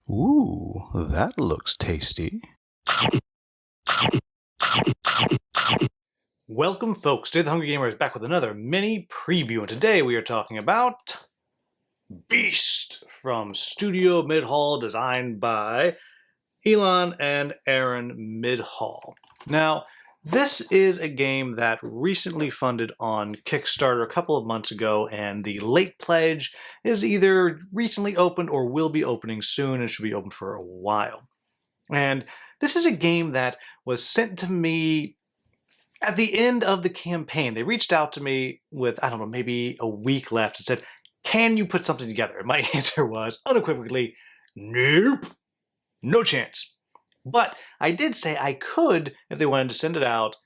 Ooh, that looks tasty. Welcome, folks. Today the Hungry Gamer is back with another mini preview, and today we are talking about Beast from Studio Midhall, designed by Elon and Aaron Midhall. Now, this is a game that recently funded on Kickstarter a couple of months ago, and the late pledge is either recently opened or will be opening soon and should be open for a while. And this is a game that was sent to me at the end of the campaign. They reached out to me with, I don't know, maybe a week left and said, can you put something together? And my answer was unequivocally, nope, no chance. But I did say I could, if they wanted to send it out,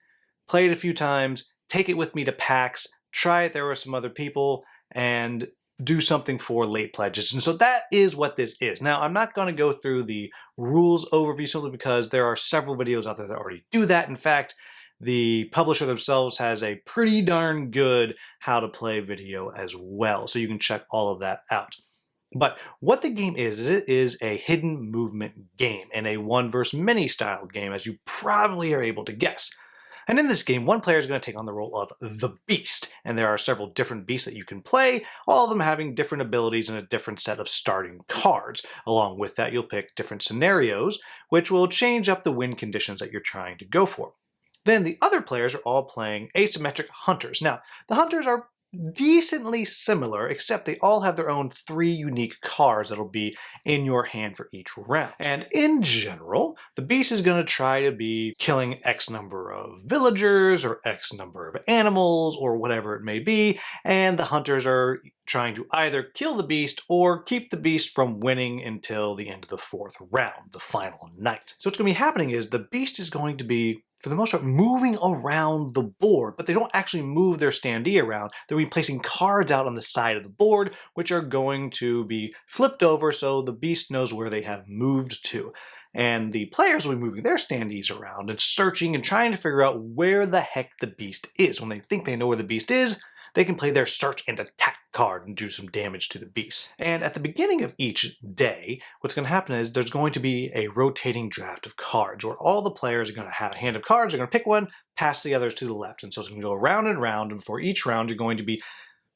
play it a few times, take it with me to PAX, try it there with some other people, and do something for late pledges. And so that is what this is. Now, I'm not going to go through the rules overview simply because there are several videos out there that already do that. In fact, the publisher themselves has a pretty darn good how to play video as well. So you can check all of that out. But what the game is it is a hidden movement game and a one versus many style game, as you probably are able to guess. And in this game, one player is going to take on the role of the Beast, and there are several different beasts that you can play, all of them having different abilities and a different set of starting cards. Along with that, you'll pick different scenarios, which will change up the win conditions that you're trying to go for. Then the other players are all playing asymmetric hunters. Now, the hunters are decently similar, except they all have their own 3 unique cards that'll be in your hand for each round. And in general, the beast is going to try to be killing X number of villagers or X number of animals or whatever it may be, and the hunters are trying to either kill the beast or keep the beast from winning until the end of the 4th round, the final night. So what's going to be happening is the beast is going to be, for the most part, moving around the board, but they don't actually move their standee around. They'll be placing cards out on the side of the board, which are going to be flipped over so the beast knows where they have moved to. And the players will be moving their standees around and searching and trying to figure out where the heck the beast is. When they think they know where the beast is, they can play their search and attack card and do some damage to the beast. And at the beginning of each day, what's going to happen is there's going to be a rotating draft of cards where all the players are going to have a hand of cards. They're going to pick one, pass the others to the left. And so it's going to go round and round. And before each round, you're going to be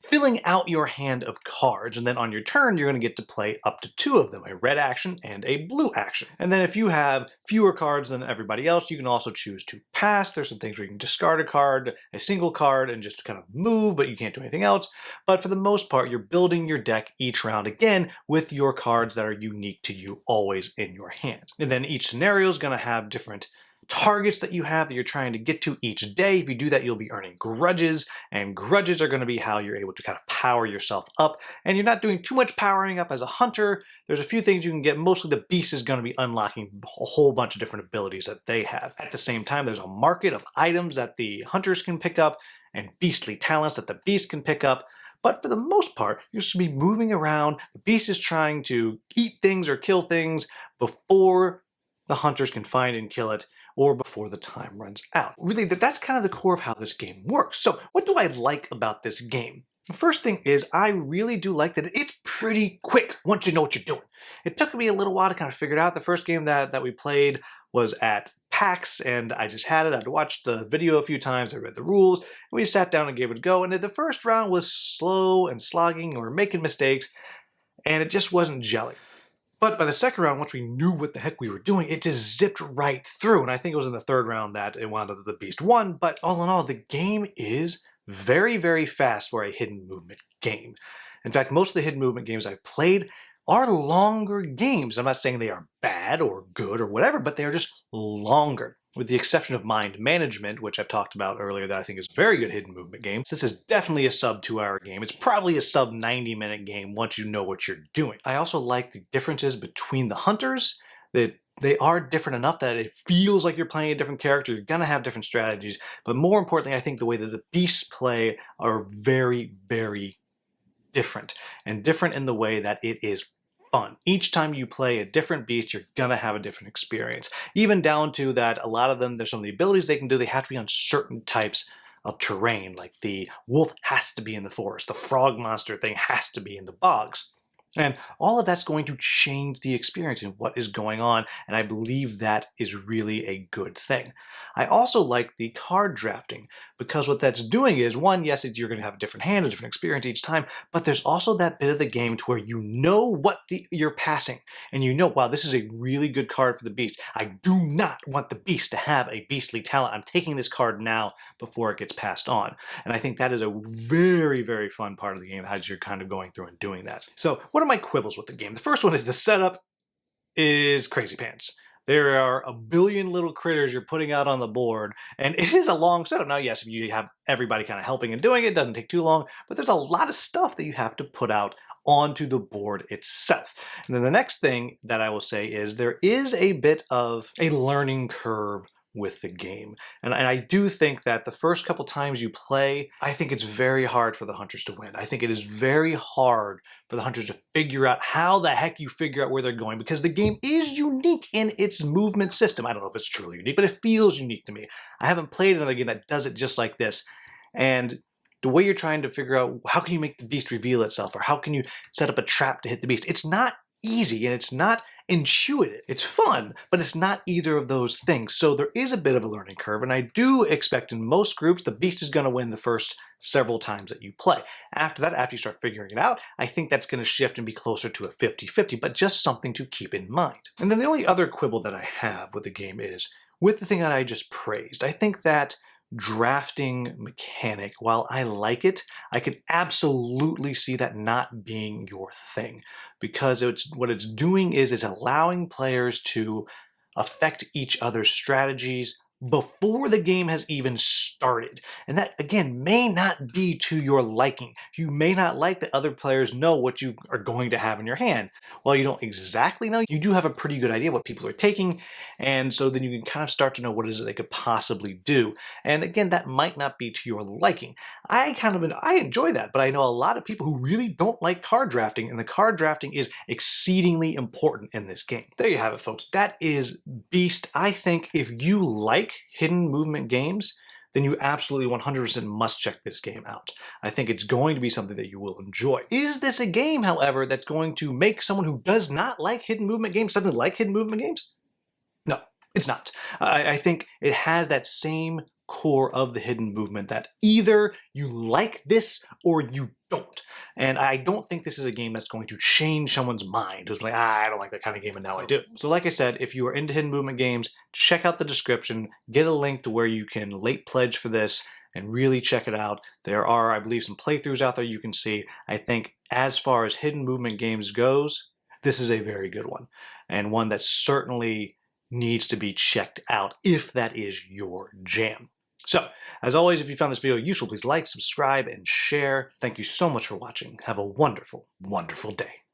filling out your hand of cards, and then on your turn you're going to get to play up to 2 of them, a red action and a blue action. And then if you have fewer cards than everybody else, you can also choose to pass. There's some things where you can discard a card, a single card, and just kind of move, but you can't do anything else. But for the most part, you're building your deck each round again with your cards that are unique to you, always in your hand. And then each scenario is going to have different targets that you have that you're trying to get to each day. If you do that, you'll be earning grudges, and grudges are going to be how you're able to kind of power yourself up. And you're not doing too much powering up as a hunter. There's a few things you can get. Mostly the beast is going to be unlocking a whole bunch of different abilities that they have. At the same time, there's a market of items that the hunters can pick up and beastly talents that the beast can pick up. But for the most part, you're just be moving around. The beast is trying to eat things or kill things before the hunters can find and kill it, or before the time runs out. Really, that's kind of the core of how this game works. So what do I like about this game? The first thing is I really do like that it's pretty quick once you know what you're doing. It took me a little while to kind of figure it out. The first game that we played was at PAX, and I just had it. I'd watched the video a few times, I read the rules, and we just sat down and gave it a go. And the first round was slow and slogging, and we were making mistakes, and it just wasn't gelling. But by the second round, once we knew what the heck we were doing, it just zipped right through. And I think it was in the 3rd round that it wound up that the beast won. But all in all, the game is very, very fast for a hidden movement game. In fact, most of the hidden movement games I've played are longer games. I'm not saying they are bad or good or whatever, but they are just longer. With the exception of Mind Management, which I've talked about earlier, that I think is a very good hidden movement game. This is definitely a sub 2-hour game. It's probably a sub 90-minute game once you know what you're doing. I also like the differences between the hunters, that they are different enough that it feels like you're playing a different character. You're going to have different strategies. But more importantly, I think the way that the beasts play are very, very different. And different in the way that it is fun. Each time you play a different beast, you're gonna have a different experience. Even down to that, a lot of them, there's some of the abilities they can do, they have to be on certain types of terrain. Like the wolf has to be in the forest, the frog monster thing has to be in the bogs. And all of that's going to change the experience and what is going on, and I believe that is really a good thing. I also like the card drafting, because what that's doing is, one, yes, you're going to have a different hand, a different experience each time, but there's also that bit of the game to where you know what you're passing, and you know, wow, this is a really good card for the beast. I do not want the beast to have a beastly talent. I'm taking this card now before it gets passed on. And I think that is a very, very fun part of the game as you're kind of going through and doing that. So what are my quibbles with the game? The first one is the setup is crazy pants. There are a billion little critters you're putting out on the board, and it is a long setup. Now, yes, if you have everybody kind of helping and doing it, it doesn't take too long, but there's a lot of stuff that you have to put out onto the board itself. And then the next thing that I will say is there is a bit of a learning curve with the game. And I do think that the first couple times you play, I think it's very hard for the hunters to win. I think it is very hard for the hunters to figure out how the heck you figure out where they're going, because the game is unique in its movement system. I don't know if it's truly unique, but it feels unique to me. I haven't played another game that does it just like this. And the way you're trying to figure out how can you make the beast reveal itself, or how can you set up a trap to hit the beast, it's not easy and it's not intuitive. It's fun, but it's not either of those things. So there is a bit of a learning curve, and I do expect in most groups the beast is going to win the first several times that you play. After that, after you start figuring it out, I think that's going to shift and be closer to a 50-50, but just something to keep in mind. And then the only other quibble that I have with the game is with the thing that I just praised. I think that drafting mechanic, while I like it, I could absolutely see that not being your thing, because what it's doing is it's allowing players to affect each other's strategies before the game has even started. And that, again, may not be to your liking. You may not like that other players know what you are going to have in your hand. While you don't exactly know, you do have a pretty good idea what people are taking, and so then you can kind of start to know what it is that they could possibly do. And again, that might not be to your liking. I enjoy that, but I know a lot of people who really don't like card drafting, and the card drafting is exceedingly important in this game. There you have it, folks. That is Beast. I think if you like hidden movement games, then you absolutely 100% must check this game out. I think it's going to be something that you will enjoy. Is this a game, however, that's going to make someone who does not like hidden movement games suddenly like hidden movement games? No, it's not. I think it has that same core of the hidden movement that either you like this or you don't. And I don't think this is a game that's going to change someone's mind who's like, I don't like that kind of game, and now I do. So like I said, if you are into hidden movement games, check out the description, get a link to where you can late pledge for this and really check it out. There are, I believe, some playthroughs out there you can see. I think as far as hidden movement games goes, this is a very good one, and one that certainly needs to be checked out if that is your jam. So, as always, if you found this video useful, please like, subscribe, and share. Thank you so much for watching. Have a wonderful, wonderful day.